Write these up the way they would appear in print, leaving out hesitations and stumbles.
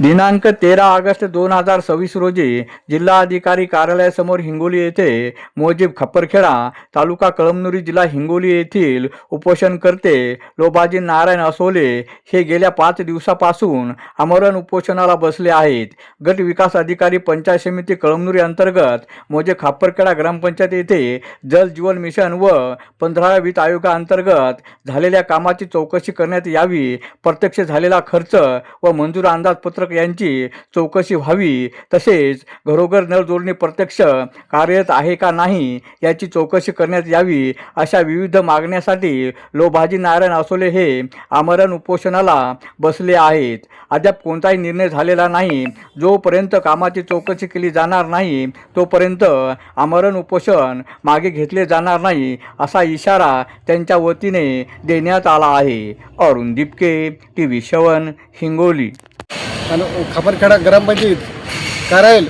दिनांक 13 ऑगस्ट 2026 रोजी जिल्हाधिकारी कार्यालयासमोर हिंगोली येथे मोजीब खप्परखेडा तालुका कळमनुरी जिल्हा हिंगोली येथील उपोषणकर्ते लोबाजी नारायण असोले हे गेल्या 5 दिवसापासून आमरण उपोषणाला बसले आहेत। गट विकास अधिकारी पंचायत समिती कळमनुरी अंतर्गत मोजीब खप्परखेडा ग्रामपंचायत येथे जल जीवन मिशन व 15व्या वित्त आयोगाअंतर्गत झालेल्या कामाची चौकशी करण्यात यावी, प्रत्यक्ष झालेला खर्च व मंजूर अंदाजपत्रक यांची चौकशी व्हावी, तसेच घरोघर नळ जोडणी प्रत्यक्ष कार्यरत आहे का नाही याची चौकशी करण्यात यावी, अशा विविध मागण्यासाठी लोबाजी नारायण असोले हे आमरण उपोषणाला बसले आहेत। अद्याप कोणताही निर्णय झालेला नाही। जोपर्यंत कामाची चौकशी केली जाणार नाही तोपर्यंत आमरण उपोषण मागे घेतले जाणार नाही, असा इशारा त्यांच्या वतीने देण्यात आला आहे। अरुण दिपके, TV 7 हिंगोली। खप्परखेडा ग्रामपंचायत कार्यालय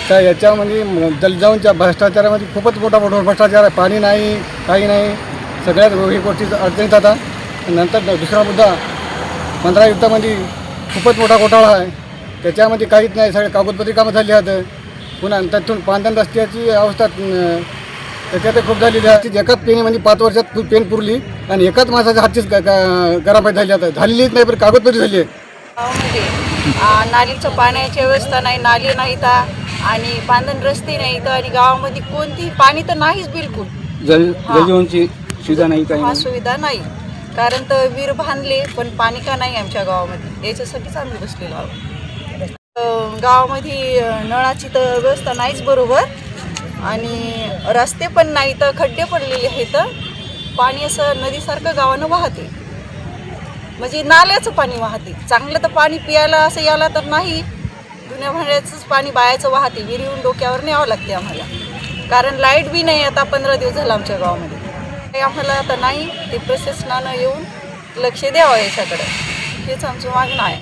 त्या याच्यामध्ये जलजीवनच्या भ्रष्टाचारामध्ये खूपच मोठा भ्रष्टाचार आहे। पाणी नाही, काही नाही, सगळ्याच गोष्टी अडचणीत आता। नंतर दुसरा मुद्दा 15 युद्धामध्ये खूपच मोठा घोटाळा आहे, त्याच्यामध्ये काहीच नाही, सगळे कागदपत्री कामं झाली आहेत। पुन्हा त्यातून पांढण रस्त्याची अवस्था त्याच्यात खूप झालेली आहे। एकाच पेनीमध्ये 5 वर्षात पेन पुरली आणि एकाच माणसाच्या हातचीच ग्रामपंचायत झाली, आता झालेलीच नाही, पण कागदपत्री झाली आहे। गावामध्ये नालीचं पाण्याची व्यवस्था नाही, नाली नाहीत आणि पांधन रस्ते नाहीत आणि गावामध्ये कोणतीही पाणी तर नाहीच बिलकुल। जलजीवनची सुविधा नाही, काही सुविधा नाही, कारण तर विहीर बांधले पण पाणी का नाही आमच्या गावामध्ये, याच्यासाठीच आम्ही बसलेलो आहोत। गावामध्ये नळाची तर व्यवस्था नाहीच बरोबर आणि रस्ते पण नाही, तर खड्डे पडलेले आहेत, पाणी असं नदीसारखं गावानं वाहते, म्हणजे नाल्याचं पाणी वाहते। चांगलं तर पाणी पियाला असं याला तर नाही, जुन्या भांड्याचंच पाणी बायाचं वाहते, विहिरीहून डोक्यावर न्यावं लागते आम्हाला, कारण लाईट बी नाही आता 15 दिवस झाला आमच्या गावामध्ये। काही आम्हाला आता नाही, ते प्रशासनानं येऊन लक्ष द्यावं याच्याकडे, हेच आमचं मागणं आहे।